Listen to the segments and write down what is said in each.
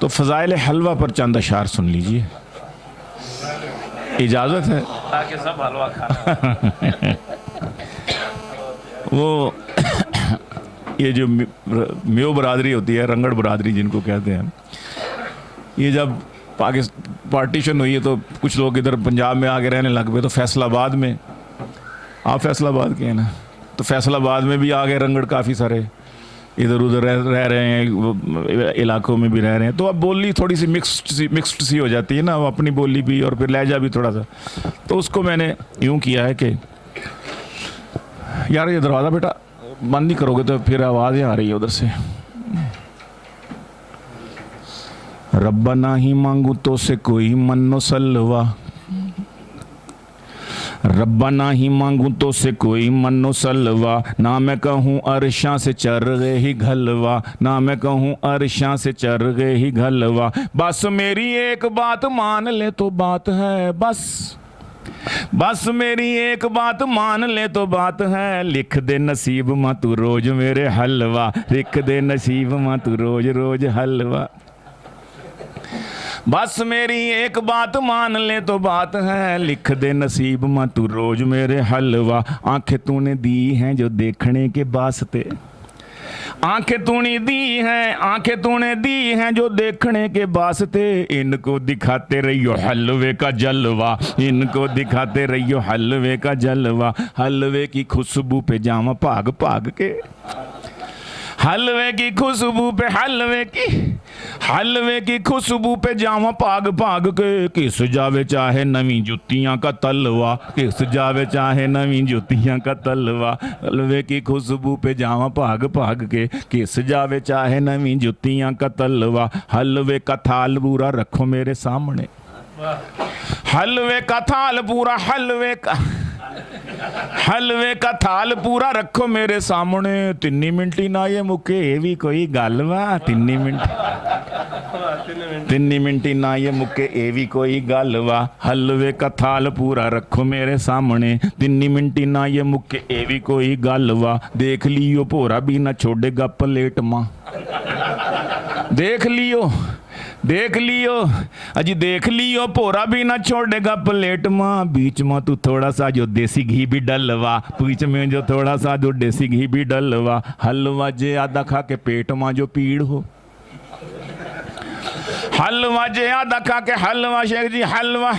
तो फ़ज़ाइल हलवा पर चंद अशार सुन लीजिए, इजाज़त है? ताकि सब हलवा खाना। वो ये जो म्यो बरादरी होती है, रंगड़ बरादरी जिनको कहते हैं, ये जब पार्टीशन हुई है तो कुछ लोग इधर पंजाब में आके रहने लग गए। तो फैसलाबाद में, आप फैसलाबाद के हैं ना, तो फैसलाबाद में भी आ गए रंगड़ काफ़ी सारे, इधर उधर रह रहे हैं, इलाकों में भी रह रहे हैं। तो अब बोली थोड़ी सी मिक्स्ड सी हो जाती है ना, वो अपनी बोली भी और फिर लहजा भी थोड़ा सा। तो उसको मैंने यूँ किया है कि यार ये दरवाज़ा बेटा बंद नहीं करोगे तो फिर आवाज़ें आ रही है उधर से। रब्बा ना ही मांगू तो से कोई मन्नो सलवा, रब्बा ना ही मांगू तो से कोई मन्नो सलवा, ना मैं कहूँ अरशा से चर गए ही घलवा, ना मैं कहूँ अरशा से चर गए ही घलवा। बस मेरी एक बात मान ले तो बात है, बस मेरी एक बात मान ले तो बात है, लिख दे नसीब माँ तू रोज मेरे हलवा, लिख दे नसीब माँ तू रोज रोज हलवा। बस मेरी एक बात मान ले तो बात है, लिख दे नसीब माँ तू रोज मेरे हलवा। आंखें तूने दी हैं जो देखने के वास्ते, आंखें तूने दी हैं, आंखें तूने दी हैं जो देखने के वास्ते, इनको दिखाते रहियो हलवे का जलवा, इनको दिखाते रहियो हलवे का जलवा। हलवे की खुशबू पे जामा भाग भाग के, हलवे की खुशबू पे, हलवे की खुशबू पे जावा भाग भाग के, किस जावे चाहे नवी जुतियां का तलवा, किस जावे चाहे नवी जुतियां का तलवा। हलवे की खुशबू पे जावा भाग भाग के, किस जावे चाहे नवी जुतियां का तलवा। हलवे का थाल पूरा रखो मेरे सामने, हलवे का थाल पूरा, हलवे का थाल पूरा रखो मेरे सामने। तिन्नी मिंटी ना ये मुके ये भी कोई गल वा, तिन्नी मिंटी ना ये मुके ये भी कोई गल वा। हलवे का थाल पूरा रखो मेरे सामने, तिन्नी मिंटी ना ये मुके ये भी कोई गल वा। देख लियो भोरा भी ना छोड़ेगा प्लेट माँ, देख लियो अजी देख लियो भोरा भी ना छोड़ेगा प्लेट माँ। बीच में तू थोड़ा सा जो देसी घी भी डलवा, बीच में जो थोड़ा सा जो देसी घी भी डलवा। हलवा जे आधा खा के पेट माँ जो पीड़ हो, हलवा जे आधा खा के, हलवा शेख जी हलवा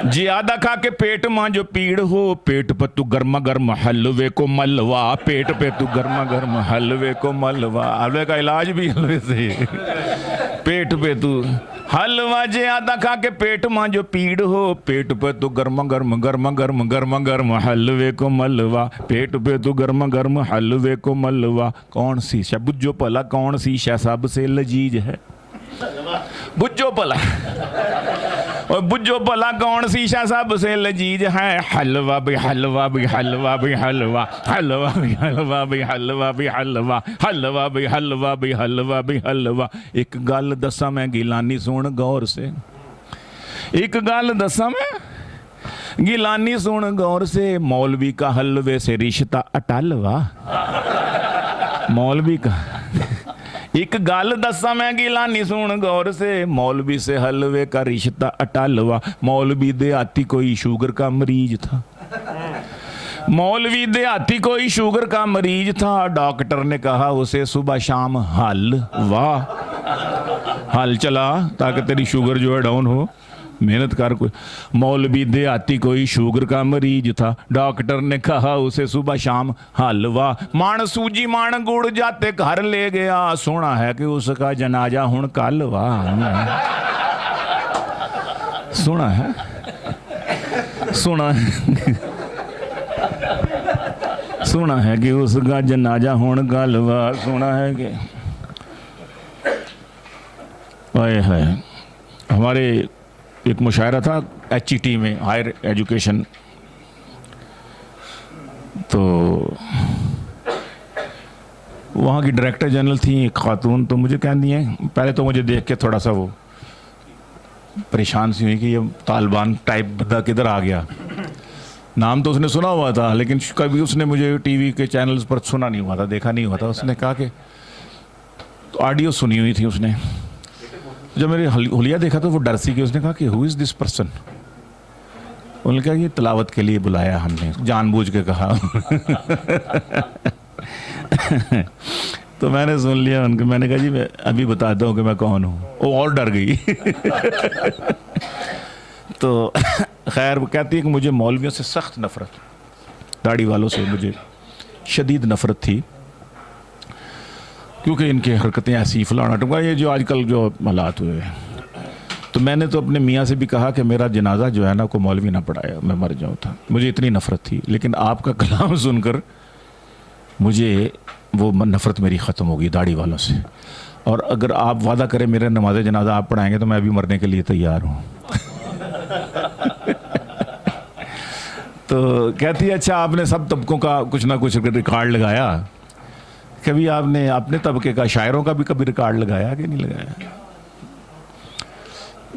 जी आधा खा के पेट माँ जो पीड़ हो। पेट पे तू गर्मा गर्म हलवे को मलवा, पेट पे तू गर्मा गर्म हलवे को मलवा। हलवे का इलाज भी हलवे से, पेट पे तू हलवा जे आधा खा के पेट माँ जो पीड़ हो। पेट पे तू गर्मा गर्म हलवे को मलवा, पेट पे तू गर्मा गर्म हलवे को मलवा। कौन सी शय बुझो भला, कौन सी शय सबसे लजीज है, बुझो भला और बुझो भला कौन सी शय सबसे लजीज है। हलवा भी हलवा भी हलवा भी हलवा, हलवा भी हलवा भी हलवा भी हलवा, हलवा भी हलवा भी हलवा भी हलवा। एक गल दसा मैं गिलानी सुन गौर से, एक गल दसा मैं गिलानी सुन गौर से। मौलवी का हलवे से रिश्ता अटलवा, मौलवी का एक गल दसा मैं गिलानी सुन गौर से। मौलवी से हलवे का रिश्ता अटलवा। मौलवी देहाती कोई शुगर का मरीज था, मौलवी देहाती कोई शुगर का मरीज था। डॉक्टर ने कहा उसे सुबह शाम हलवा, हल चला ताकि तेरी शुगर जो है डाउन हो, मेहनत कर। कोई मौलवी देहाती कोई शुगर का मरीज था। डॉक्टर ने कहा उसे सुबह शाम हलवा। माण सूजी माण गुड़ जाते घर ले गया, सुना है कि उसका जनाजा हुण कल वा। सुना है, सुना है कि उसका जनाजा हुण कल वा। सुना है कि है हमारे एक मुशायरा था HET में, हायर एजुकेशन, तो वहाँ की डायरेक्टर जनरल थी एक खातून। तो मुझे कह दिए, पहले तो मुझे देख के थोड़ा सा वो परेशान सी हुई कि ये तालिबान टाइप बंदा किधर आ गया। नाम तो उसने सुना हुआ था लेकिन कभी उसने मुझे टीवी के चैनल्स पर सुना नहीं हुआ था, देखा नहीं हुआ था। उसने कहा कि तो ऑडियो सुनी हुई थी उसने जब मेरी हुलिया देखा तो वो डर सी गई। उसने कहा कि हु इज़ दिस पर्सन। उन्होंने कहा ये तिलावत के लिए बुलाया हमने, जानबूझ के कहा। तो मैंने सुन लिया उनको। मैंने कहा जी मैं अभी बताता हूँ कि मैं कौन हूँ। वो और डर गई। तो खैर वो कहती है कि मुझे मौलवियों से सख्त नफ़रत, दाढ़ी वालों से मुझे शदीद नफ़रत थी, क्योंकि इनकी हरकतें ऐसी फलाना टुका, ये जो आजकल जो हालात हुए हैं। तो मैंने तो अपने मियाँ से भी कहा कि मेरा जनाजा जो है ना को मौलवी ना पढ़ाया, मैं मर जाऊँ था। मुझे इतनी नफ़रत थी, लेकिन आपका कलाम सुनकर मुझे वो नफ़रत मेरी ख़त्म होगी दाढ़ी वालों से। और अगर आप वादा करें मेरा नमाज जनाजा आप पढ़ाएंगे तो मैं अभी मरने के लिए तैयार हूँ। तो कहती है अच्छा आपने सब तबकों का कुछ ना कुछ रिकॉर्ड लगाया, कभी आपने अपने तबके का शायरों का भी कभी रिकॉर्ड लगाया कि नहीं लगाया?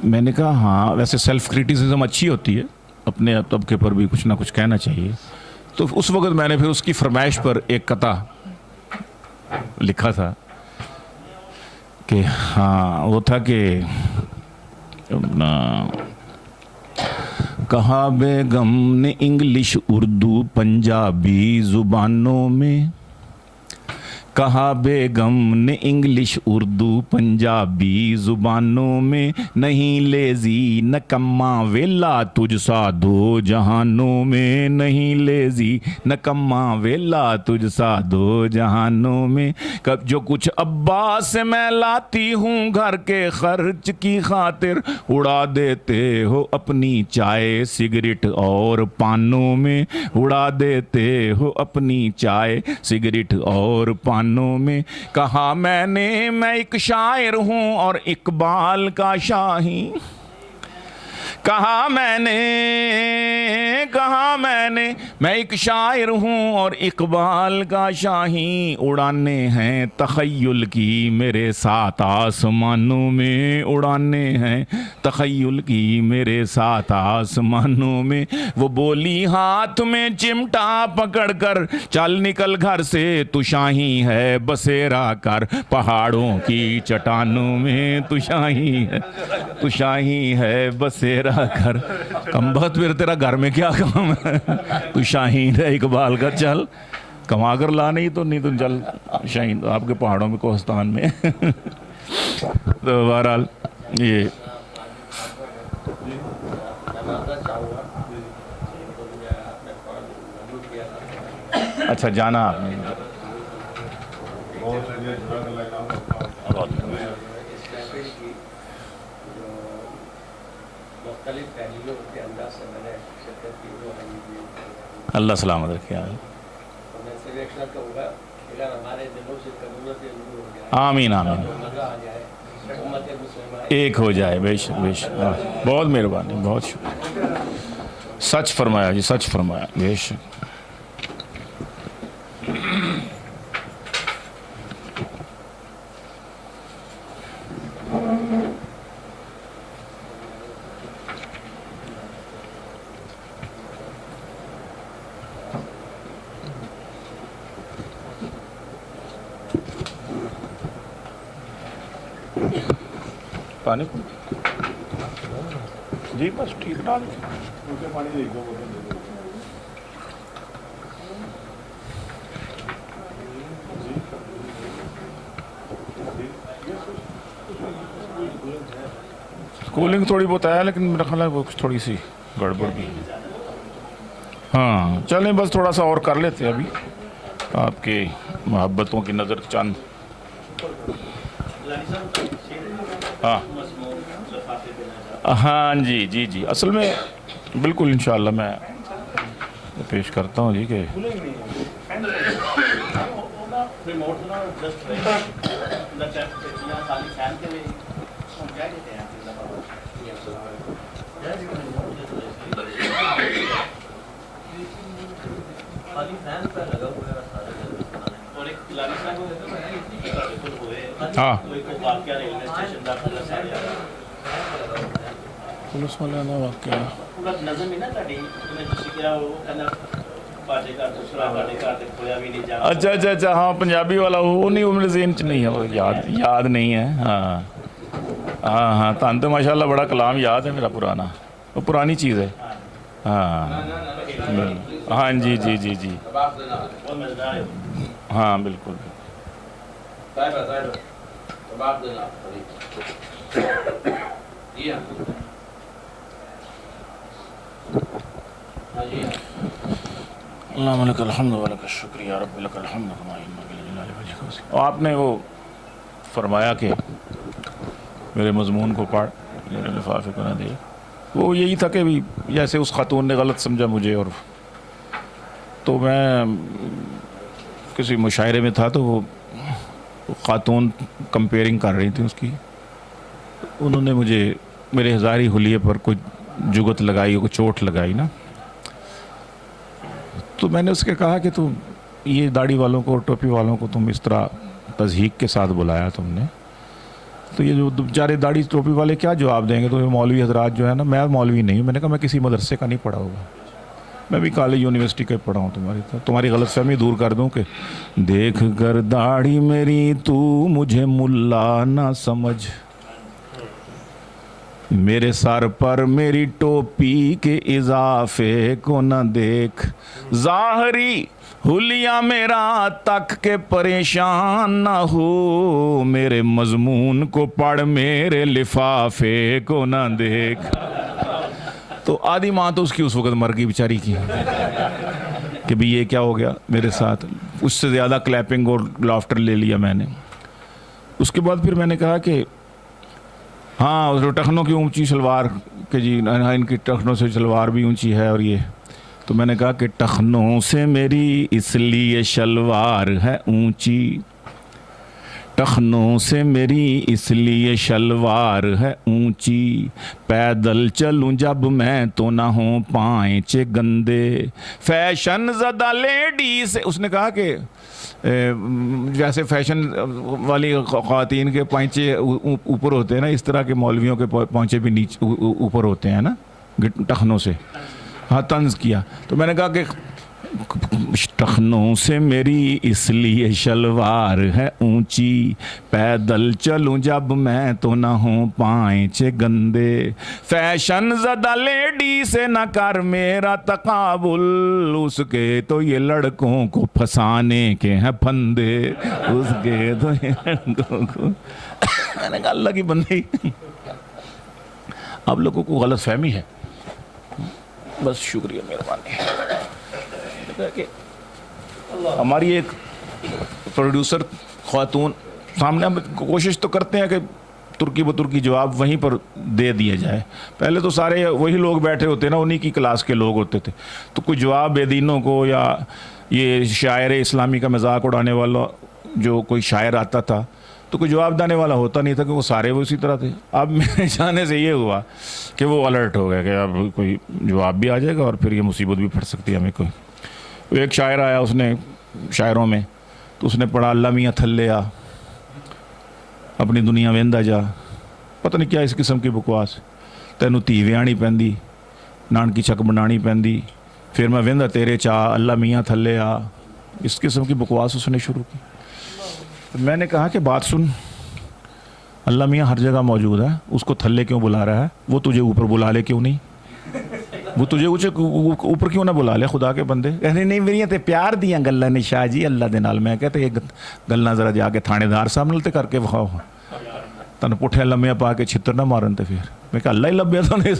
मैंने कहा हाँ, वैसे सेल्फ क्रिटिसिज्म अच्छी होती है, अपने तबके पर भी कुछ ना कुछ कहना चाहिए। तो उस वक्त मैंने फिर उसकी फरमाइश पर एक कता लिखा था कि हाँ, वो था कि कहा बेगम ने इंग्लिश उर्दू पंजाबी ज़ुबानों में, कहा बेगम ने इंग्लिश उर्दू पंजाबी ज़ुबानों में, नहीं लेज़ी नकम्मा वेला तुझ सा दो जहानों में, नहीं लेज़ी नकम्मा वेला तुझ सा दो जहानों में। कब जो कुछ अब्बा से मैं लाती हूँ घर के खर्च की खातिर, उड़ा देते हो अपनी चाय सिगरेट और पानों में, उड़ा देते हो अपनी चाय सिगरेट और पानों में। कहा मैंने मैं एक शायर हूँ और इकबाल का शाही, कहा मैंने मैं एक शायर हूँ और इकबाल का शाही, उड़ाने हैं तख़य्युल की मेरे साथ आसमानों में, उड़ाने हैं तख़य्युल की मेरे साथ आसमानों में। वो बोली हाथ में चिमटा पकड़कर, चल निकल घर से तू शाही है बसेरा कर पहाड़ों की चट्टानों में, तू शाही है, तू शाही है बसेरा कर। कमबख्त फिर तेरा घर में क्या काम है, तू शाहीन है इकबाल का, चल कमा कर ला, नहीं तो चल शाहीन आपके पहाड़ों में कोहस्तान में। तो बहरहाल ये अच्छा जाना आपने अल्लाह सलामत रखे। आमीन आमीन, एक हो जाए बेशक बेशक। बहुत मेहरबानी, बहुत शुक्रिया, सच फरमाया जी, सच फरमाया बेशक। पानी जी बस ठीक डाल पानी दे दो। स्कूलिंग थोड़ी बहुत आया, लेकिन मेरा ख्याल है वो थोड़ी सी गड़बड़ भी। हाँ चलें बस थोड़ा सा और कर लेते हैं अभी, आपके मोहब्बतों की नज़र चंद। हाँ हाँ जी जी जी, असल में बिल्कुल इंशाअल्लाह मैं पेश करता हूँ जी के हाँ पुलिस वाले ना वाकया अच्छा अच्छा अच्छा, हाँ पंजाबी वाला वो नहीं, उम्र ज़हन च नहीं है, वो याद नहीं है। हाँ हाँ हाँ, तान तो माशाल्लाह बड़ा कलाम याद है मेरा पुराना, वो पुरानी चीज़ है। हाँ हाँ जी जी जी जी, हाँ बिल्कुल। आपने वो फरमाया कि मेरे मजमून को पढ़, मेरे लिफाफे को ना दे, वो यही था कि भी जैसे उस खातून ने गलत समझा मुझे, और तो मैं किसी मुशायरे में था तो वो खातून कंपेयरिंग कर रही थी उसकी, उन्होंने मुझे मेरे हज़ारी हुलिये पर कोई जुगत लगाई, कोई चोट लगाई ना, तो मैंने उसके कहा कि तुम ये दाढ़ी वालों को, टोपी वालों को तुम इस तरह तज़हीक के साथ बुलाया तुमने, तो ये जो बेचारे दाढ़ी टोपी वाले क्या जवाब देंगे। तो ये मौलवी हजरात जो है ना, मैं मौलवी नहीं हूँ, मैंने कहा मैं किसी मदरसे का नहीं पढ़ा होगा, मैं भी कॉलेज यूनिवर्सिटी का पढ़ा हूँ, तुम्हारी गलतफहमी दूर कर दूँ कि देख कर दाढ़ी मेरी तू मुझे मुल्ला ना समझ, मेरे सर पर मेरी टोपी के इजाफे को न देख, ज़ाहरी हुलिया मेरा तक के परेशान ना हो, मेरे मजमून को पढ़ मेरे लिफाफे को न देख। तो आधी माँ तो उसकी उस वक़्त मर गई बेचारी की कि भाई ये क्या हो गया मेरे साथ। उससे ज़्यादा क्लैपिंग और लाफ्टर ले लिया मैंने। उसके बाद फिर मैंने कहा कि हाँ, तो टखनों की ऊंची सलवार के जी, इनकी टखनों से सलवार भी ऊंची है, और ये तो मैंने कहा कि टखनों से मेरी इसलिए शलवार है ऊंची, टखनों से मेरी इसलिए शलवार है ऊंची, पैदल चलूं जब मैं तो ना हो पाँचे गंदे, फैशन ज़दा लेडी से। उसने कहा कि जैसे फैशन वाली ख़वातीन के पाँचे ऊपर होते हैं ना, इस तरह के मौलवियों के पाँचे भी नीचे ऊपर होते हैं ना टखनों से। हाँ, तंज़ किया। तो मैंने कहा कि टखनों से मेरी इसलिए शलवार है ऊंची, पैदल चलूं जब मैं तो ना हो पाँचे गंदे, फैशन ज़दा लेडी से न कर मेरा तकाबुल, उसके तो ये लड़कों को फंसाने के हैं फंदे, उसके तो ये लड़कों को। मैंने कहा अल्लाह की बंदी, आप लोगों को गलत फहमी है, बस शुक्रिया मेहरबानी। हमारी एक प्रोड्यूसर खातून सामने, हम कोशिश तो करते हैं कि तुर्की बतुर्की जवाब वहीं पर दे दिया जाए। पहले तो सारे वही लोग बैठे होते ना, उन्हीं की क्लास के लोग होते थे, तो कोई जवाब बेदीनों को या ये शायर इस्लामी का मजाक उड़ाने वाला जो कोई शायर आता था तो कोई जवाब देने वाला होता नहीं था, कि वो सारे वो इसी तरह थे। अब मेरे जाने से ये हुआ कि वो अलर्ट हो गया कि अब कोई जवाब भी आ जाएगा और फिर ये मुसीबत भी फट सकती है हमें कोई। एक शायर आया, उसने शायरों में तो उसने पढ़ा अल्लाह मियाँ थल्ले आ, अपनी दुनिया वेंदा जा, पता नहीं क्या इस किस्म की बकवास, तैनू धी विआहनी पैंदी, नानकी चक बनानी पैंदी, फिर मैं वेंदा तेरे चा, अल्लाह मियाँ थल्ले आ, इस किस्म की बकवास उसने शुरू की। मैंने कहा कि बात सुन, अल्लाह मियाँ हर जगह मौजूद है, उसको थल्ले क्यों बुला रहा है? वो तुझे ऊपर बुला ले क्यों नहीं? वो तुझे ऊपर क्यों ना बुला ले? खुदा के बंदे कहने नहीं मेरिया ते प्यार दियाँ गल्लां ने शाह जी अल्लाह दे नाल। मैं कहते ये गल्लां जरा जाके थानेदार साहब नाल ते करके विखाओ, तन पुठे लम्हे पा के छित्र ना मारन। तो फिर मैं कहा अल्लाह ही लभ्या तो नहीं।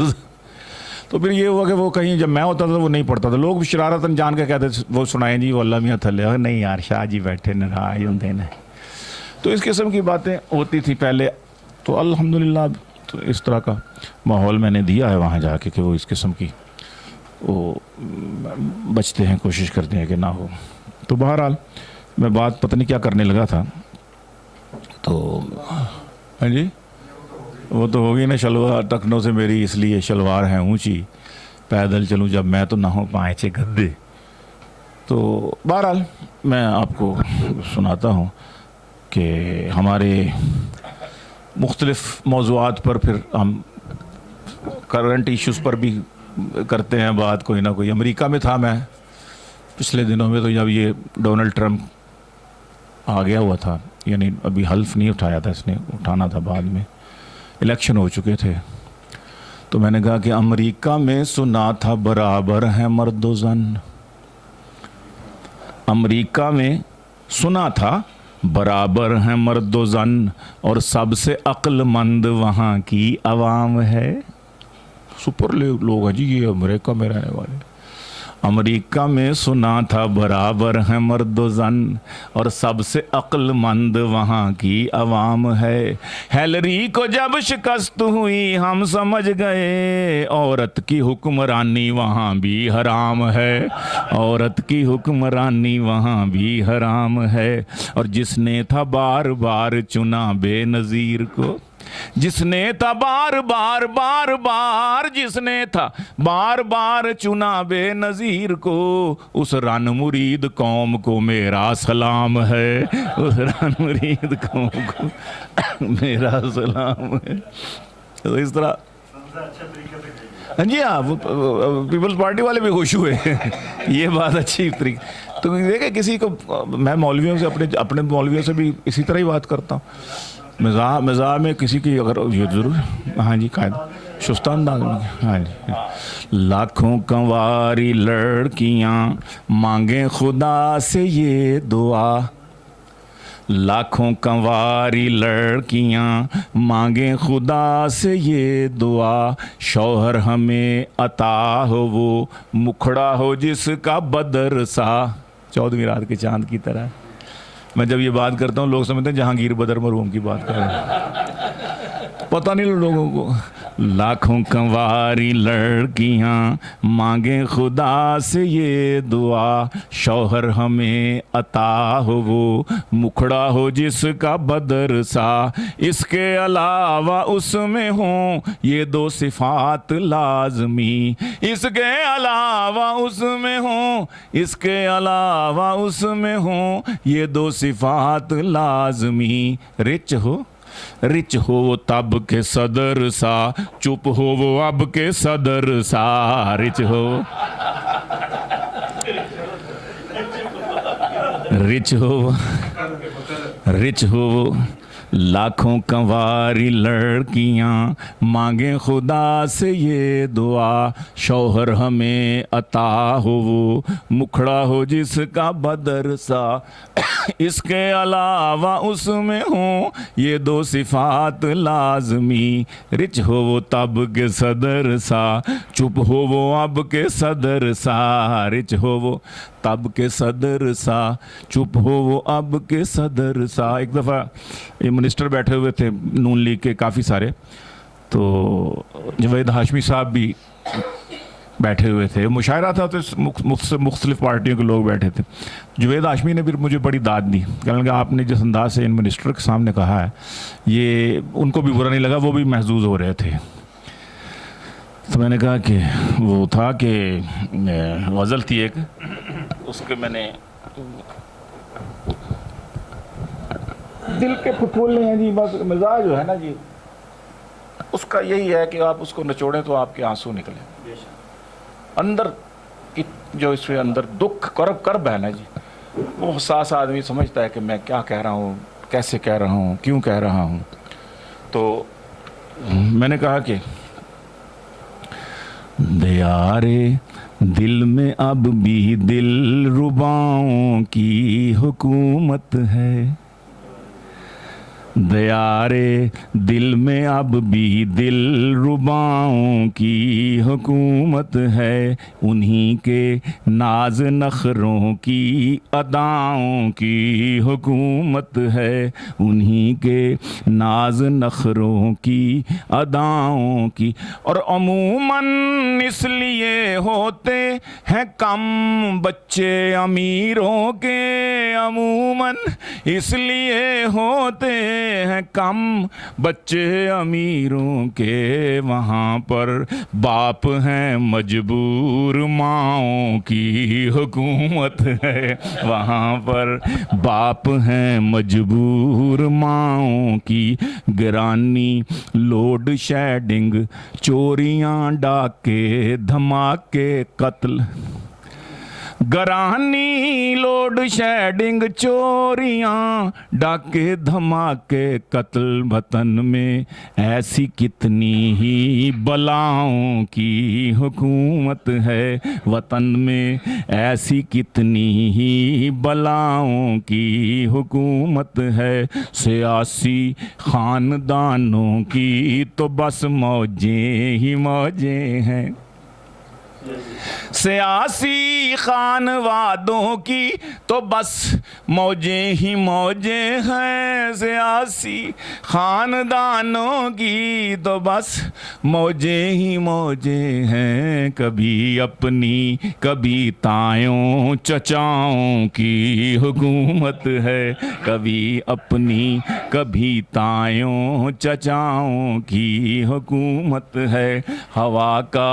तो फिर ये हुआ कि वो कहीं जब मैं होता था वो नहीं पढ़ता था, लोग शरारतन जान के कहते वो सुनाएं जी वो अल्लाह मियाँ थल्ले। नहीं यार, शाह जी बैठे नाराज होंगे न। तो इस किस्म की बातें होती थी पहले। तो अल्हम्दुलिल्लाह तो इस तरह का माहौल मैंने दिया है वहाँ जाके कि वो इस किस्म की वो बचते हैं, कोशिश करते हैं कि ना हो। तो बहरहाल मैं बात पता नहीं क्या करने लगा था, तो हाँ जी वो तो होगी ना, शलवार टखनों से मेरी इसलिए शलवार है ऊंची, पैदल चलूं जब मैं तो ना हो पाँचे गद्दे। तो बहरहाल मैं आपको सुनाता हूँ कि हमारे मुख्तलिफ़ मौज़ूआत पर फिर हम करंट इश्यूज़ पर भी करते हैं बात, कोई ना कोई। अमेरिका में था मैं पिछले दिनों में, तो जब ये डोनाल्ड ट्रंप आ गया हुआ था, यानी अभी हल्फ नहीं उठाया था इसने, उठाना था बाद में, इलेक्शन हो चुके थे, तो मैंने कहा कि अमेरिका में सुना था बराबर है मर्द व ज़न। अमेरिका में सुना था बराबर है मर्द व ज़न, और सबसे अक्लमंद वहाँ की आवाम है। सुपर लोग हैं जी ये अमेरिका में रहने वाले। अमेरिका में सुना था बराबर है मर्द व ज़न, और सबसे अक्लमंद वहाँ की आवाम है। हैलरी को जब शिकस्त हुई हम समझ गए, औरत की हुक्मरानी वहाँ भी हराम है, औरत की हुक्मरानी वहाँ भी हराम है। और जिसने था बार बार चुना बेनज़ीर को, जिसने था बार बार बार बार, जिसने था बार बार चुना बेनज़ीर को, उस रन मुरीद कौम को मेरा सलाम है, उस रन मुरीद कौम को मेरा सलाम है। तो इस तरह हाँ जी, हाँ पीपल्स पार्टी वाले भी खुश हुए ये बात अच्छी तरीके। तो देखे किसी को, मैं मौलवियों से अपने मौलवियों से भी इसी तरह ही बात करता हूँ। मज़ाह में किसी की अगर ये ज़रूर, हाँ जी कायदा शुस्ता अंदाज में, हाँ जी। लाखों कंवारी लड़कियाँ मांगे खुदा से ये दुआ, लाखों कंवारी लड़कियाँ मांगे खुदा से ये दुआ, शौहर हमें अता हो वो मुखड़ा हो जिसका बदर सा, 14वीं रात के चांद की तरह। मैं जब ये बात करता हूँ लोग समझते हैं जहांगीर बदर मरहूम की बात कर रहे हैं, पता नहीं लोगों को। लाखों कंवारी लड़कियाँ मांगे खुदा से ये दुआ, शौहर हमें अता हो वो मुखड़ा हो जिसका बदर सा, इसके अलावा उसमें हो ये दो सिफात लाजमी, इसके अलावा उसमें हो, इसके अलावा उसमें हो ये दो सिफात लाजमी। रिच हो वो तब के सदर सा, चुप हो वो अब के सदर सा। रिच हो लाखों कंवारी लड़कियाँ मांगे खुदा से ये दुआ, शौहर हमें अता हो वो मुखड़ा हो जिसका बदर सा, इसके अलावा उसमें हो ये दो सिफात लाजमी। रिच हो वो तब के सदर सा, चुप हो वो अब के सदर सा। रिच हो वो तब के सदर सा, चुप हो वो अब के सदर सा। एक दफ़ा ये मिनिस्टर बैठे हुए थे नून लीग के काफ़ी सारे, तो जवेद हाशमी साहब भी बैठे हुए थे, मुशायरा था तो मुख्तलिफ पार्टियों के लोग बैठे थे। जवेद हाशमी ने फिर मुझे बड़ी दाद दी, कहने लगा आपने जिस अंदाज से इन मिनिस्टर के सामने कहा है ये उनको भी बुरा नहीं लगा, वो भी महजूज हो रहे थे। तो मैंने कहा कि वो था कि गज़ल थी एक, उसके मैंने दिल के फुटबोलने हैं जी, बस मिजाज जो है ना जी उसका यही है कि आप उसको नचोड़ें तो आपके आंसू निकले। अंदर की जो इसके अंदर दुख कर्ब है ना जी, वो हसास आदमी समझता है कि मैं क्या कह रहा हूँ, कैसे कह रहा हूँ, क्यों कह रहा हूँ। तो मैंने कहा कि दयारे दिल में अब भी दिल रुबाओं की हुकूमत है, दयारे दिल में अब भी दिल रुबाओं की हुकूमत है, उन्हीं के नाज नखरों की अदाओं की हुकूमत है, उन्हीं के नाज नखरों की अदाओं की। और अमूमन इसलिए होते हैं कम बच्चे अमीरों के, अमूमन इसलिए होते हैं कम बच्चे अमीरों के, वहाँ पर बाप हैं मजबूर माओं की हुकूमत है, वहाँ पर बाप हैं मजबूर माओं की। गिरानी लोड शेडिंग चोरियाँ डाके धमाके कत्ल, गरानी लोड शेडिंग चोरियां डाके धमाके कत्ल वतन में, ऐसी कितनी ही बलाओं की हुकूमत है वतन में, ऐसी कितनी ही बलाओं की हुकूमत है। सियासी खानदानों की तो बस मौजें ही मौजें हैं, सियासी खानवादों की तो बस मौजें ही मौजें हैं, सियासी खानदानों की तो बस मौजें ही मौजें हैं। कभी अपनी कभी तायों चचाओं की हुकूमत है, कभी अपनी कभी तायों चचाओं की हुकूमत है। हवा का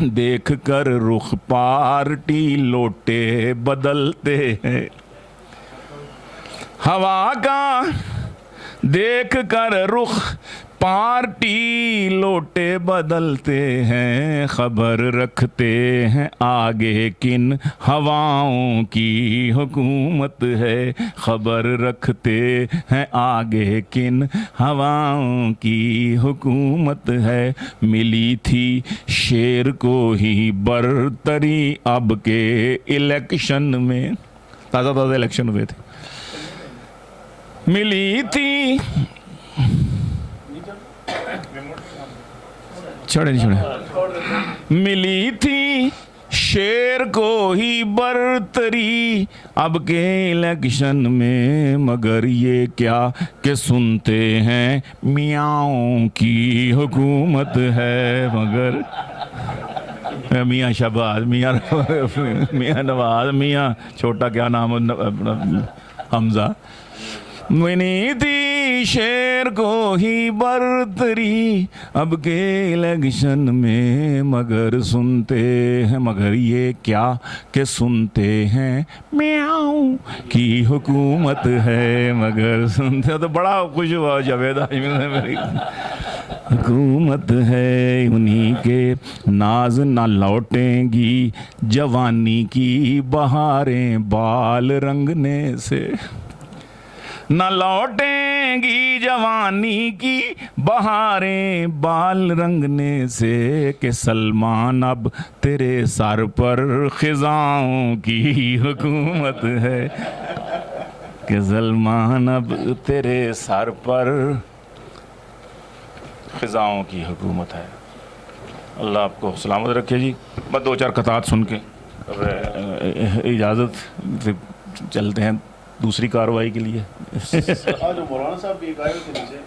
देख कर रुख पार्टी लोटे बदलते हैं, हवा का देख कर रुख पार्टी लोटे बदलते हैं। खबर रखते हैं आगे किन हवाओं की हुकूमत है, खबर रखते हैं आगे किन हवाओं की हुकूमत है। मिली थी शेर को ही बरतरी अब के इलेक्शन में, ताज़ा ताज़ा इलेक्शन हुए थे, मिली थी छोड़े नहीं छोड़े, मिली थी शेर को ही बरतरी अब के इलेक्शन में, मगर ये क्या कि सुनते हैं मियाँओं की हुकूमत है, मगर मियाँ शहबाज, मियाँ नवाज, मियाँ छोटा क्या नाम हमजा, मिली थी शेर को ही बरतरी अब के इलेक्शन में, मगर सुनते हैं, मगर ये क्या कि सुनते हैं म्याऊं की हुकूमत है, मगर सुनते, तो बड़ा खुश हुआ जावेद हाशमी ने, मेरी हुकूमत है उन्हीं के नाज ना लौटेंगी जवानी की बहारें बाल रंगने से, न लौटेंगी जवानी की बहारें बाल रंगने से, कि सलमान अब तेरे सर पर खिजाओं की हुकूमत है, कि सलमान अब तेरे सर पर खिजाओं की हुकूमत है। अल्लाह आपको सलामत रखे जी। बस दो चार कतात सुन के इजाज़त, फिर चलते हैं दूसरी कार्रवाई के लिए। मौलाना साहब भी आए थे नीचे,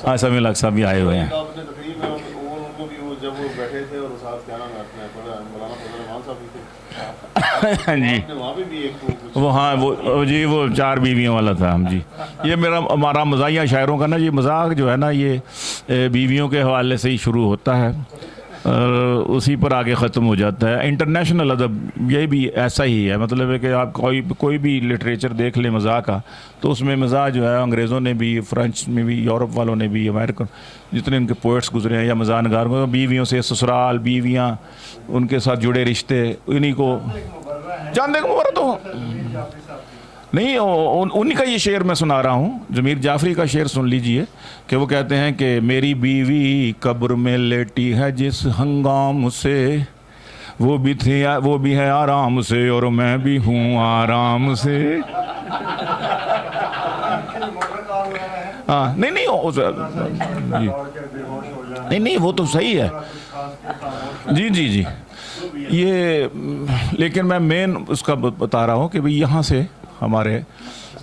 हाँ समील हक साहब भी आए हुए हैं। आपने तकरीब में उनको भी वो जब वो बैठे थे और साथ क्या नाम है मौलाना फजल रहमान साहब भी थे, हाँ जी वहाँ पे भी एक वो, हाँ वो जी वो 4 बीवियों वाला था। हम जी ये हमारा मज़ाहिया शायरों का ना, ये मजाक जो है ना, ये बीवियों के हवाले से ही शुरू होता है और उसी पर आगे ख़त्म हो जाता है। इंटरनेशनल अदब ये भी ऐसा ही है, मतलब है कि आप कोई भी लिटरेचर देख लें मज़ाक का, तो उसमें मज़ाक जो है अंग्रेज़ों ने भी, फ्रेंच में भी, यूरोप वालों ने भी, अमेरिकन जितने उनके पोइट्स गुजरे हैं या मज़ाक नगार को, बीवियों से ससुराल, बीवियाँ, उनके साथ जुड़े रिश्ते, इन्हीं को जानने को मुबारक हो। नहीं उन्हीं का ये शेर मैं सुना रहा हूँ, ज़मीर जाफरी का शेर सुन लीजिए कि वो कहते हैं कि मेरी बीवी कब्र में लेटी है जिस हंगाम से, वो भी है आराम से और मैं भी हूँ आराम से। हाँ नहीं नहीं वो तो सही है जी जी जी। ये लेकिन मैं मेन उसका बता रहा हूँ कि भाई यहाँ से हमारे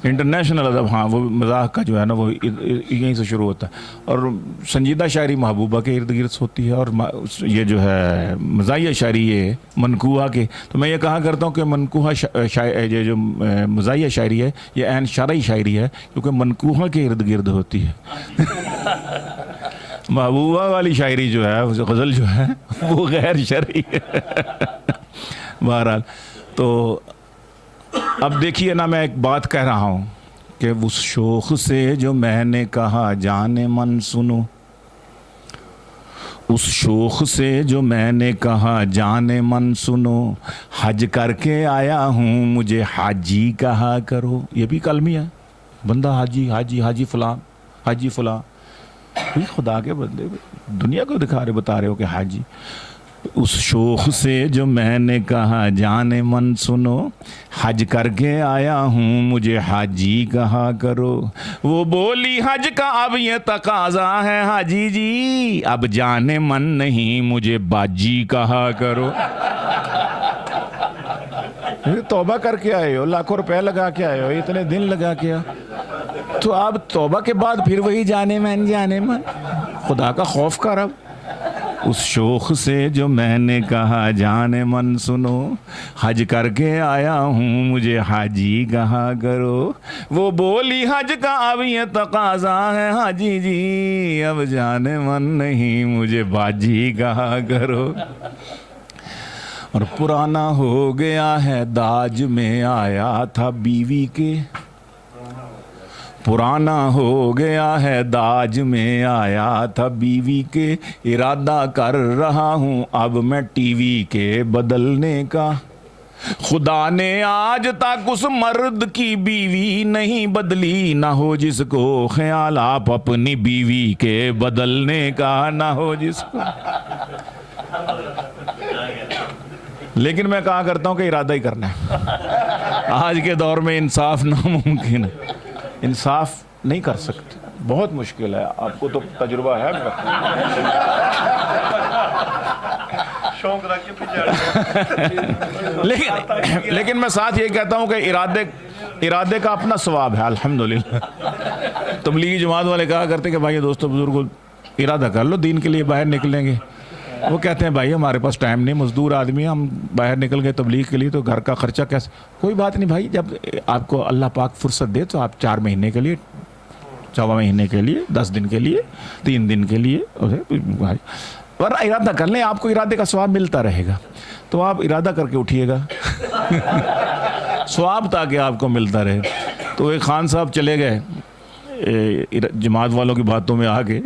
इंटरनेशनल अदब, हाँ वो मज़ाक का जो है ना वो यहीं से शुरू होता है, और संजीदा शायरी महबूबा के इर्द गिर्द होती है, और ये जो है मज़ाहिया शायरी ये मनकूहा के, तो मैं ये कहा करता हूँ कि मनकूहा ये जो मज़ाहिया शायरी है ये ऐन शरई शायरी है, क्योंकि मनकूहा के इर्द गिर्द होती है। महबूबा वाली शायरी जो है, गज़ल जो है वो गैर शरई है। बहरहाल तो अब देखिए ना, मैं एक बात कह रहा हूँ कि उस शोख से जो मैंने कहा जाने मन सुनो, उस शोख से जो मैंने कहा जाने मन सुनो, हज करके आया हूँ मुझे हाजी कहा करो। ये भी कलमी है, बंदा हाजी हाजी हाजी फलां हाजी फलां। भाई खुदा के बंदे दुनिया को दिखा रहे बता रहे हो कि हाजी। उस शोख से जो मैंने कहा जाने मन सुनो, हज करके आया हूँ मुझे हाजी कहा करो। वो बोली हज का अब ये तकाजा है हाजी जी, अब जाने मन नहीं मुझे बाजी कहा करो। तौबा करके आए हो, लाखों रुपए लगा के आए हो, इतने दिन लगा के तो अब तौबा के बाद फिर वही जाने मन। खुदा का खौफ कर। अब उस शोख से जो मैंने कहा जाने मन सुनो, हज करके आया हूँ मुझे हाजी कहा करो। वो बोली हज का अब ये तकाजा है हाजी जी, अब जाने मन नहीं मुझे बाजी कहा करो। और पुराना हो गया है दाज में आया था बीवी के, पुराना हो गया है दाज में आया था बीवी के, इरादा कर रहा हूँ अब मैं टीवी के बदलने का। खुदा ने आज तक उस मर्द की बीवी नहीं बदली, ना हो जिसको ख्याल आप अपनी बीवी के बदलने का, ना हो जिसको। लेकिन मैं कहा करता हूँ कि इरादा ही करना है। आज के दौर में इंसाफ नामुमकिन है, इंसाफ नहीं कर सकते, बहुत मुश्किल है। आपको तो तजुर्बा है मेरा। शौक रख के पीछे लेकिन मैं साथ ये कहता हूँ कि इरादे का अपना सवाब है अल्हम्दुलिल्लाह। तबलीगी जमात वाले कहा करते कि भाई दोस्तों बुजुर्गों इरादा कर लो दीन के लिए बाहर निकलेंगे। वो कहते हैं भाई हमारे पास टाइम नहीं, मजदूर आदमी हम बाहर निकल गए तबलीग के लिए तो घर का खर्चा कैसे। कोई बात नहीं भाई, जब आपको अल्लाह पाक फुर्सत दे तो आप 4 महीने के लिए, 14 महीने के लिए, 10 दिन के लिए, 3 दिन के लिए भाई और इरादा कर लें, आपको इरादे का स्वाब मिलता रहेगा। तो आप इरादा करके उठिएगा स्वाब ताकि आपको मिलता रहे। तो एक खान साहब चले गए जमात वालों की बातों में आके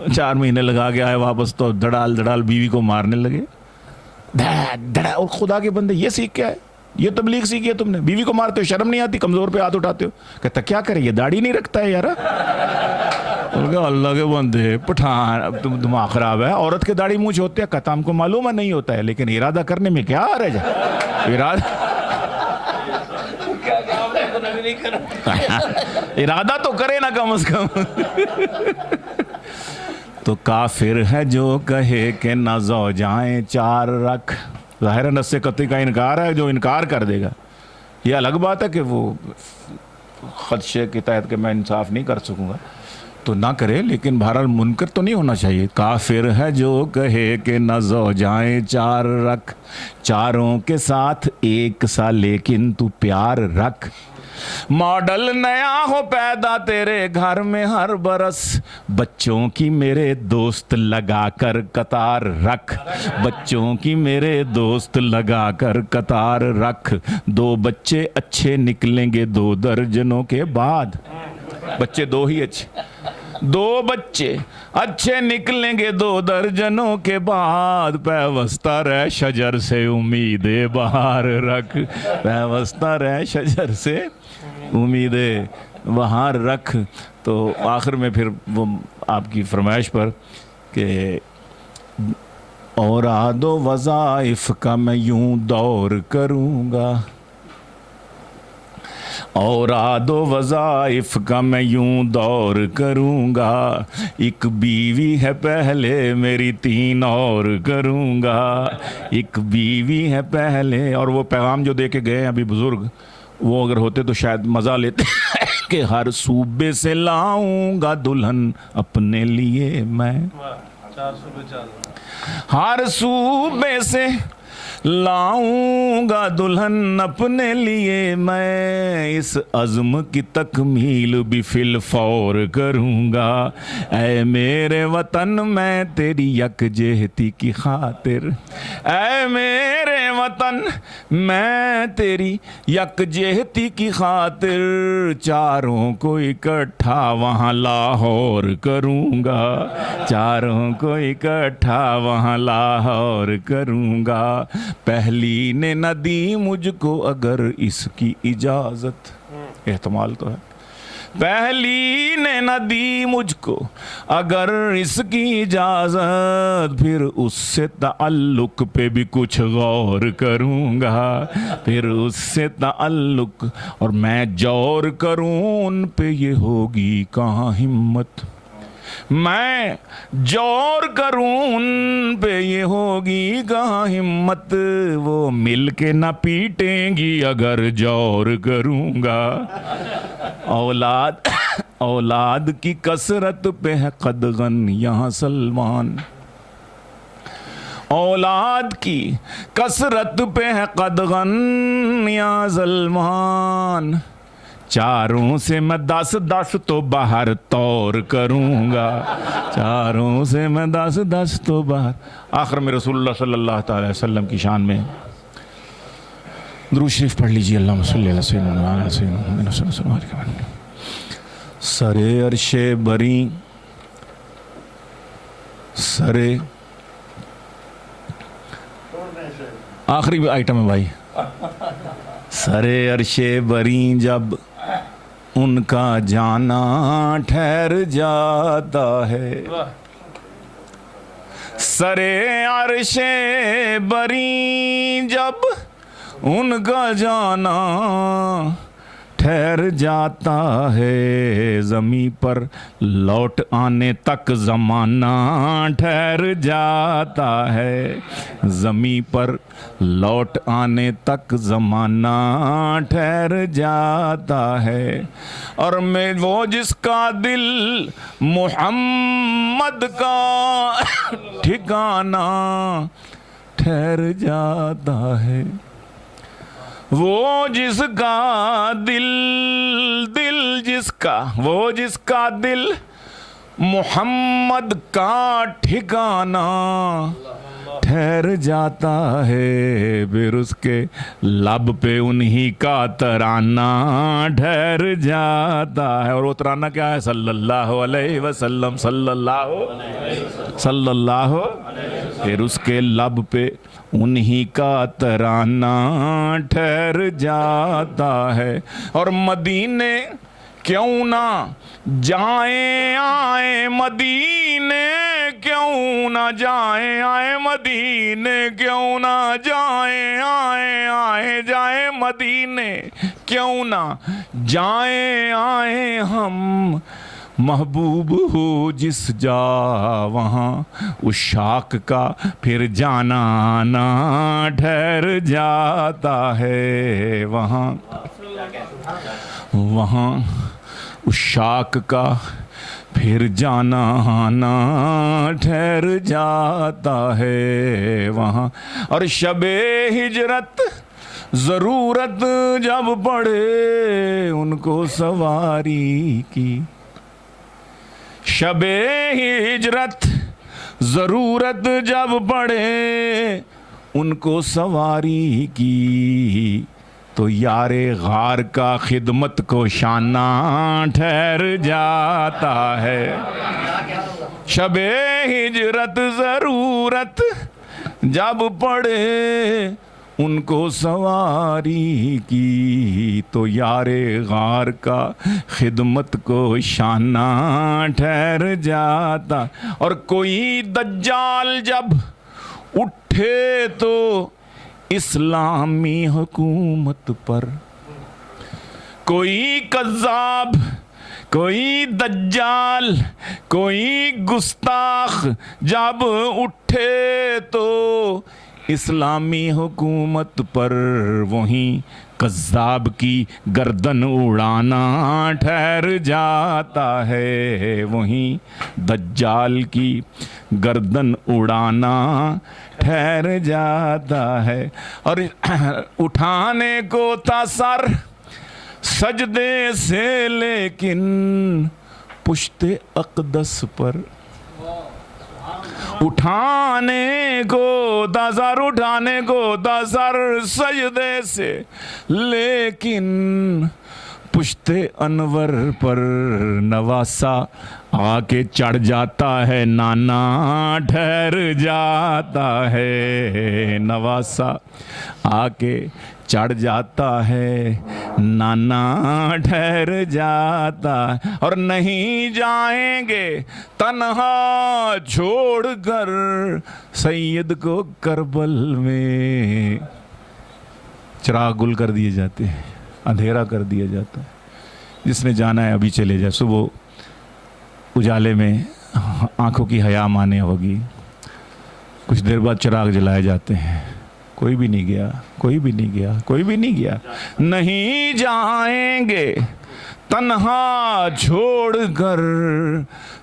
4 महीने लगा के आए वापस, तो धड़ाल बीवी को मारने लगे। धड़ा और खुदा के बंदे ये सीख क्या है, ये तबलीग सीखी है तुमने, बीवी को मारते हो, शर्म नहीं आती, कमजोर पे हाथ उठाते हो। कहता क्या करे ये दाढ़ी नहीं रखता है यार। अल्लाह के बंदे पठान तुम दिमाग खराब है, औरत के दाढ़ी मूंछ होते हैं। कहता हमको मालूम है नहीं होता है, लेकिन इरादा करने में क्या आ रहा है। इरादा तो करे ना कम से कम। तो काफिर है जो कहे कि न ज़ौजाएं 4 रख, ज़ाहिर नस से कत्ई का इनकार है। जो इनकार कर देगा ये अलग बात है कि वो खदशे के तहत कि मैं इंसाफ नहीं कर सकूंगा तो ना करे, लेकिन बहरहाल मुनकर तो नहीं होना चाहिए। काफिर है जो कहे कि न ज़ौजाएं 4 रख, चारों के साथ एक सा लेकिन तू प्यार रख। मॉडल नया हो पैदा तेरे घर में हर बरस, बच्चों की मेरे दोस्त लगा कर कतार रख, बच्चों की मेरे दोस्त लगा कर कतार रख। 2 बच्चे अच्छे निकलेंगे 2 दर्जनों के बाद, बच्चे 2 ही अच्छे, 2 बच्चे अच्छे निकलेंगे 2 दर्जनों के बाद। पैवस्ता रह शजर से उम्मीदें बाहर रख, पैवस्ता रह शजर से उम्मीदें बाहर रख। तो आखिर में फिर वो आपकी फरमाइश पर कि और आदो वज़ाइफ का मैं यूं दौर करूँगा, और आदो वज़ाइफ का मैं यूं दौर करूँगा। एक बीवी है पहले मेरी 3 और करूँगा, एक बीवी है पहले। और वो पैगाम जो दे के गए अभी बुज़ुर्ग, वो अगर होते तो शायद मज़ा लेते कि हर सूबे से लाऊंगा दुल्हन अपने लिए मैं, 4 सूबे 4, हर सूबे से लाऊंगा दुल्हन अपने लिए मैं, इस अज़्म की तकमील भी फिल फौर करूँगा। ऐ मेरे वतन मैं तेरी यकजहती की खातिर, ऐ मेरे वतन मैं तेरी यकजहती की खातिर, चारों को इकट्ठा वहाँ लाहौर करूँगा, चारों को इकट्ठा वहाँ लाहौर करूँगा। पहली ने न दी मुझको अगर इसकी इजाज़त, एहतमाल तो है, पहली ने न दी मुझको अगर इसकी इजाज़त, फिर उससे ताल्लुक पे भी कुछ गौर करूँगा, फिर उससे ताल्लुक और मैं जौर करूँ उन पे ये होगी कहाँ हिम्मत, मैं जोर करूं उन पे ये होगी कहाँ हिम्मत, वो मिल के न पीटेंगी अगर जोर करूँगा। औलाद औलाद की कसरत पे है कदगन यहाँ सलमान, औलाद की कसरत पे है कदगन यहाँ सलमान, चारों से मैं 10-10 तो बाहर तौर करूँगा, चारों से मैं 10-10 तो बाहर। आखिर में रसूलुल्लाह सल्लल्लाहु अलैहि वसल्लम की शान में दुरूद शरीफ पढ़ लीजिए। अल्लाहुम्मा सल्ली अला सय्यिदिना मुहम्मद। सरे अर्शे बरी, सरे आखिरी आइटम है भाई, सरे अर्शे बरी जब उनका जाना ठहर जाता है, सरे अर्शे बरी जब उनका जाना ठहर जाता है, ज़मीं पर लौट आने तक ज़माना ठहर जाता है, ज़मीं पर लौट आने तक ज़माना ठहर जाता है। और मैं वो जिसका दिल मोहम्मद का ठिकाना ठहर जाता है, वो जिसका दिल जिसका, वो जिसका दिल मोहम्मद का ठिकाना ठहर जाता है, फिर उसके लब पे उन्हीं का तराना ठहर जाता है। और वो तराना क्या है? सल्लल्लाहु अलैहि वसल्लम, सल्लल्लाहु, फिर उसके लब पे उन्हीं का तराना ठहर जाता है। और मदीने क्यों ना जाए आए मदीने, क्यों ना जाए आए मदीने, क्यों ना जाए आए जाए मदीने, क्यों ना जाए आए हम, महबूब हो जिस जा वहाँ उस शाख का फिर जाना ना ठहर जाता है, वहाँ उस शाख का फिर जाना ना ठहर जाता है वहाँ। और शबे हिजरत ज़रूरत जब पड़े उनको सवारी की, शबे हिजरत ज़रूरत जब पड़े उनको सवारी की, तो यारे गार का खिदमत को शाना ठहर जाता है। शबे हिजरत ज़रूरत जब पड़े उनको सवारी की, तो यारे गार का खिदमत को शाना ठहर जाता। और कोई दज्जाल जब उठे तो इस्लामी हुकूमत पर, कोई कज़्ज़ाब, कोई दज्जाल, कोई गुस्ताख जब उठे तो इस्लामी हुकूमत पर वहीं कज़्ज़ाब की गर्दन उड़ाना ठहर जाता है, वहीं दज्जाल की गर्दन उड़ाना ठहर जाता है। और उठाने को था सर सजदे से, लेकिन पुश्ते अक़दस पर उठाने को दज़र, उठाने को दज़र सजदे से, लेकिन पुश्ते अनवर पर नवासा आके चढ़ जाता है, नाना ठहर जाता है, नवासा आके चढ़ जाता है, नाना ठहर जाता है। और नहीं जाएंगे तन्हा छोड़कर सैयद को करबल में, चिराग गुल कर दिए जाते हैं, अंधेरा कर दिया जाता है। जिसने जाना है अभी चले जाए, सुबह उजाले में आंखों की हया माने होगी, कुछ देर बाद चिराग जलाए जाते हैं, कोई भी नहीं गया, कोई भी नहीं गया, कोई भी नहीं गया। नहीं जाएंगे तन्हा छोड़कर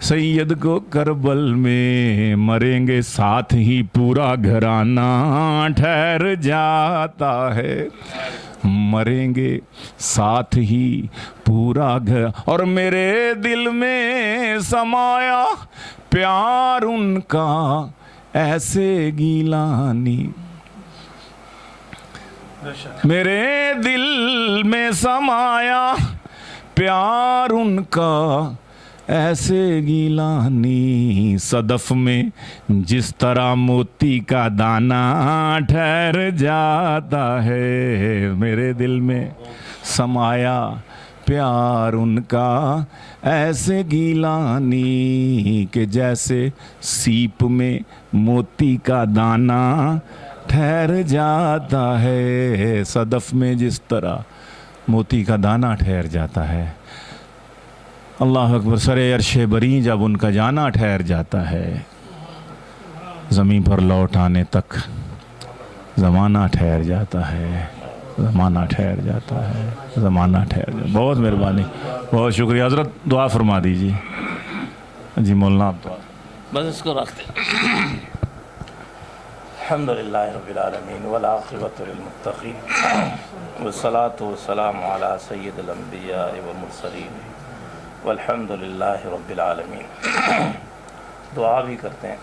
सैयद को करबल में, मरेंगे साथ ही पूरा घराना ठहर जाता है, मरेंगे साथ ही पूरा घर। और मेरे दिल में समाया प्यार उनका ऐसे गीलानी, मेरे दिल में समाया प्यार उनका ऐसे गीलानी, सदफ में जिस तरह मोती का दाना ठहर जाता है, मेरे दिल में समाया प्यार उनका ऐसे गीलानी, कि जैसे सीप में मोती का दाना ठहर जाता है, सदफ में जिस तरह मोती का दाना ठहर जाता है। अल्लाह अकबर। सरे अर्शे बरी जब उनका जाना ठहर जाता है, ज़मीन पर लौट आने तक ज़माना ठहर जाता है, ज़माना ठहर जाता है, ज़माना ठहर जाता है। बहुत मेहरबानी, बहुत शुक्रिया हज़रत, दुआ फरमा दीजिए। जी मौलाना आप दुआ। बस इसको रखते। अल्हम्दुलिल्लाहि रब्बिल आलमीन वल आक़िबतु लिल मुत्तक़ीन वस्सलातु वस्सलामु अला सय्यिदिल अंबिया वल मुरसलीन वल्हम्दुलिल्लाहि रब्बिल आलमीन। दुआ भी करते हैं।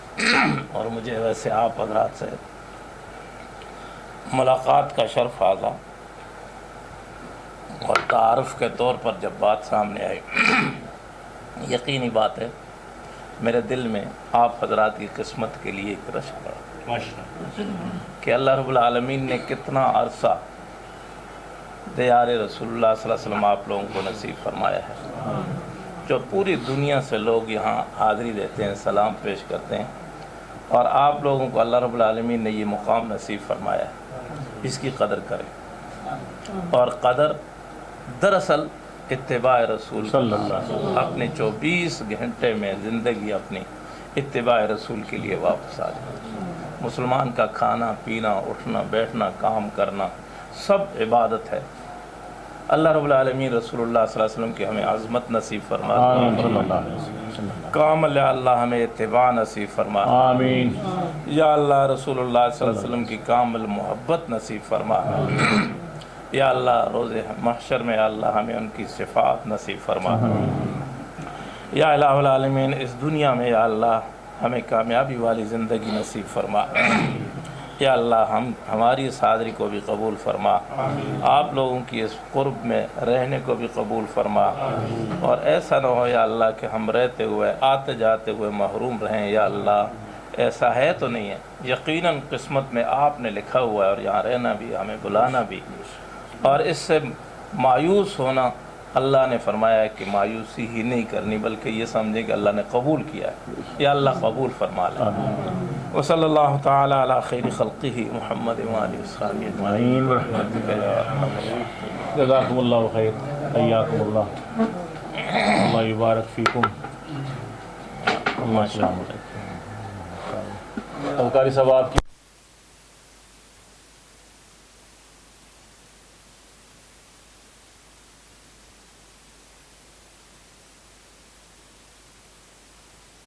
और मुझे वैसे आप हज़रात से मुलाकात का शर्फ आगा और तारुफ़ के तौर पर जब बात सामने आई, यकीनी बात है मेरे दिल में आप हज़रात की किस्मत के लिए एक रश पड़ा कि अल्लाह रब्बुल आलमीन ने कितना अरसा दयारे रसूलुल्लाह सल्लल्लाहु अलैहि वसल्लम आप लोगों को नसीब फरमाया है, जो पूरी दुनिया से लोग यहाँ हाज़िरी देते हैं, सलाम पेश करते हैं, और आप लोगों को अल्लाह रब्बुल आलमीन ने ये मुकाम नसीब फरमाया है। इसकी कदर करें। और कदर दरअसल इत्तिबा रसूल अपने 24 घंटे में ज़िंदगी अपनी इत्तिबा रसूल के लिए वापस आ जाए। मुसलमान का खाना पीना उठना बैठना काम करना सब इबादत है। अल्लाह रब्बुल आलमीन रसूलुल्लाह सल्लल्लाहु अलैहि वसल्लम की हमें अज़मत नसीब फरमा, कामल अल्लाह हमें इत्तिबा नसीब फरमा, आमीन। या अल्लाह रसूलुल्लाह सल्लल्लाहु अलैहि वसल्लम की कामल मोहब्बत नसीब फरमा। या अल्लाह रोज़े महशर में अल्लाह हमें उनकी सिफ़ात नसीब फरमा। या इलाहुल आलमीन इस दुनिया में या अल्लाह हमें कामयाबी वाली ज़िंदगी नसीब फरमा। या अल्लाह हमारी इस हाज़री को भी कबूल फरमा, आप लोगों की इस क़ुर्ब में रहने को भी कबूल फरमा। और ऐसा न हो या अल्लाह कि हम रहते हुए आते जाते हुए महरूम रहें। या अल्लाह ऐसा है तो नहीं है, यकीनन किस्मत में आपने लिखा हुआ है, और यहाँ रहना भी हमें बुलाना भी। और इससे मायूस होना अल्लाह ने फरमाया है कि मायूसी ही नहीं करनी, बल्कि ये समझें कि अल्लाह ने कबूल किया है। या अल्लाह कबूल फरमा ले। व सल्लल्लाहु तआला अला खैरि खल्क़िही मुहम्मद व आलिहि वसहबिहि अजमईन व रहमतिका या अरहमर राहिमीन। जज़ाकुमुल्लाहु खैर, हय्याकुमुल्लाह, अल्लाह युबारक फ़ीकुम। अल्लाह सलामत। अलकारी साहब आपकी